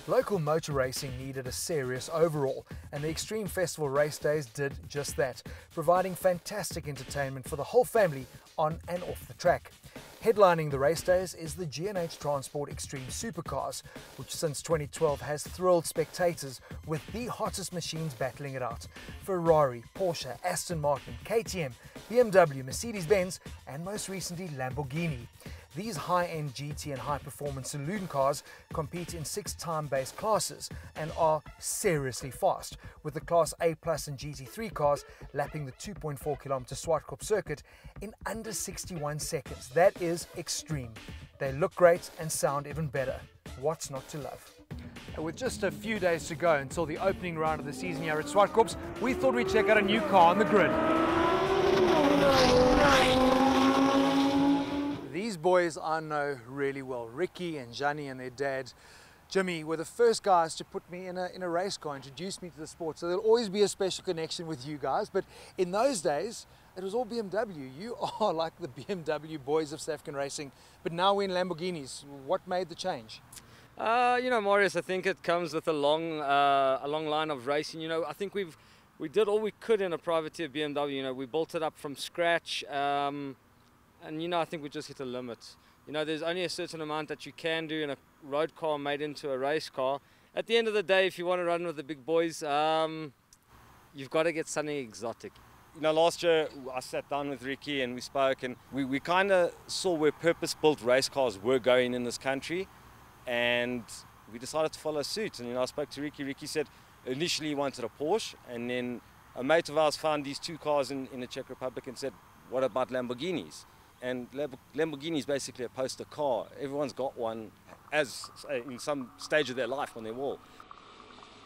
Local motor racing needed a serious overhaul, and the Extreme Festival race days did just that, providing fantastic entertainment for the whole family on and off the track. Headlining the race days is the G&H Transport Extreme Supercars, which since 2012 has thrilled spectators with the hottest machines battling it out. Ferrari, Porsche, Aston Martin, KTM, BMW, Mercedes-Benz, and most recently Lamborghini. These high-end GT and high-performance saloon cars compete in 6 time-based classes and are seriously fast, with the Class A Plus and GT3 cars lapping the 2.4-kilometer Zwartkop circuit in under 61 seconds. That is extreme. They look great and sound even better. What's not to love? With just a few days to go until the opening round of the season here at Zwartkops, we thought we'd check out a new car on the grid. These boys I know really well. Ricky and Gianni and their dad Jimmy were the first guys to put me in a race car, introduced me to the sport. So there'll always be a special connection with you guys. But in those days, it was all BMW. You are like the BMW boys of South African racing. But now we're in Lamborghinis. What made the change? You know, Marius, I think it comes with a long line of racing. You know, I think we did all we could in a privateer BMW. You know, we built it up from scratch. And, you know, I think we just hit a limit. You know, there's only a certain amount that you can do in a road car made into a race car. At the end of the day, if you want to run with the big boys, you've got to get something exotic. You know, last year I sat down with Ricky and we spoke, and we kind of saw where purpose-built race cars were going in this country, and we decided to follow suit. And, you know, I spoke to Ricky. Ricky said initially he wanted a Porsche, and then a mate of ours found these 2 cars in the Czech Republic and said, what about Lamborghinis? And Lamborghini is basically a poster car. Everyone's got one in some stage of their life on their wall.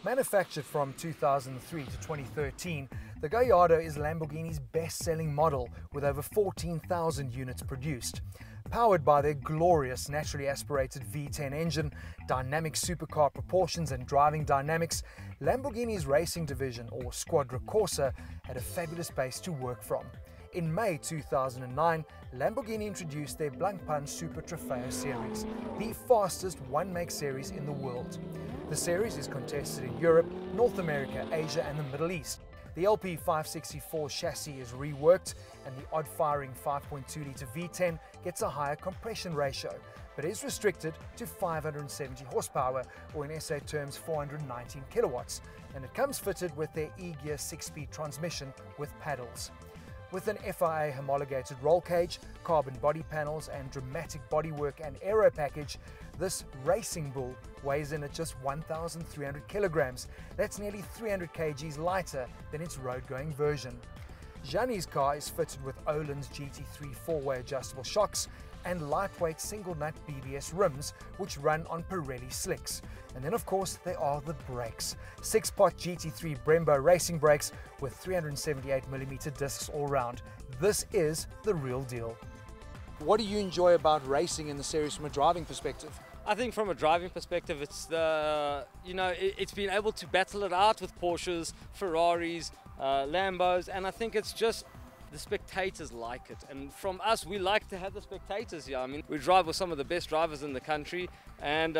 Manufactured from 2003 to 2013, the Gallardo is Lamborghini's best-selling model with over 14,000 units produced. Powered by their glorious naturally aspirated V10 engine, dynamic supercar proportions and driving dynamics, Lamborghini's racing division, or Squadra Corsa, had a fabulous base to work from. In May 2009, Lamborghini introduced their Blancpain Super Trofeo series, the fastest one-make series in the world. The series is contested in Europe, North America, Asia and the Middle East. The LP564 chassis is reworked and the odd-firing 5.2-litre V10 gets a higher compression ratio, but is restricted to 570 horsepower, or in SA terms 419 kilowatts, and it comes fitted with their E-Gear 6-speed transmission with paddles. With an FIA homologated roll cage, carbon body panels and dramatic bodywork and aero package, this racing bull weighs in at just 1,300 kilograms. That's nearly 300 kgs lighter than its road-going version. Gianni's car is fitted with Öhlins GT3 4-way adjustable shocks and lightweight single-nut BBS rims which run on Pirelli slicks. And then of course there are the brakes. 6-pot GT3 Brembo racing brakes with 378mm discs all round. This is the real deal. What do you enjoy about racing in the series from a driving perspective? I think from a driving perspective, it's it's been able to battle it out with Porsches, Ferraris, Lambos, and I think it's just the spectators like it. And from us, we like to have the spectators here. I mean, we drive with some of the best drivers in the country, and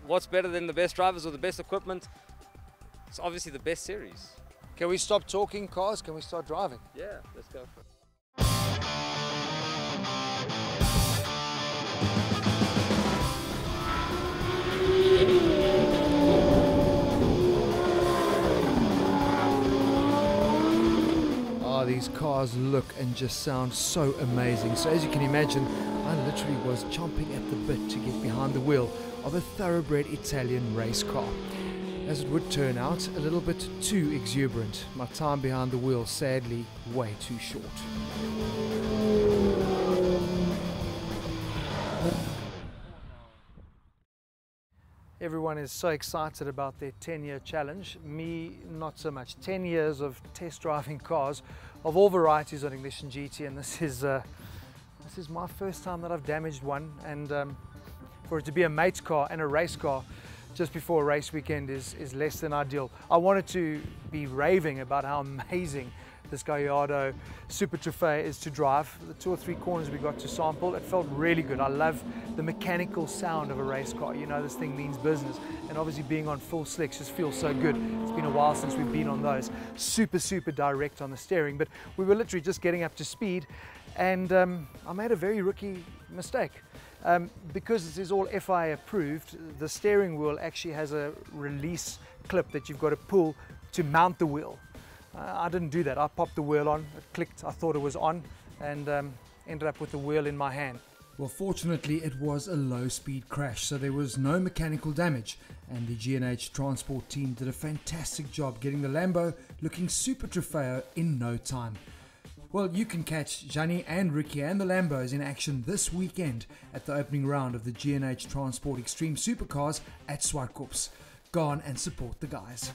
what's better than the best drivers or the best equipment? It's obviously the best series. Can we stop talking cars? Can we start driving? Yeah, let's go for it. These cars look and just sound so amazing. So as you can imagine, I literally was chomping at the bit to get behind the wheel of a thoroughbred Italian race car. As it would turn out, a little bit too exuberant. My time behind the wheel, sadly, way too short. Everyone is so excited about their 10-year challenge. Me, not so much. 10 years of test driving cars of all varieties on Ignition GT, and this is my first time that I've damaged one. And for it to be a mate's car and a race car just before a race weekend is less than ideal. I wanted to be raving about how amazing this Gallardo Super Trofeo is to drive. The 2 or 3 corners we got to sample, it felt really good. I love the mechanical sound of a race car. You know, this thing means business, and obviously being on full slicks just feels so good. It's been a while since we've been on those. Super direct on the steering, but we were literally just getting up to speed, and I made a very rookie mistake. Because this is all FIA approved, the steering wheel actually has a release clip that you've got to pull to mount the wheel. I didn't do that. I popped the wheel on, it clicked, I thought it was on, and ended up with the wheel in my hand. Well, fortunately it was a low-speed crash, so there was no mechanical damage, and the G&H transport team did a fantastic job getting the Lambo looking super Trofeo in no time. Well, you can catch Gianni and Ricky and the Lambos in action this weekend at the opening round of the G&H Transport Extreme Supercars at Zwartkops. Go on and support the guys.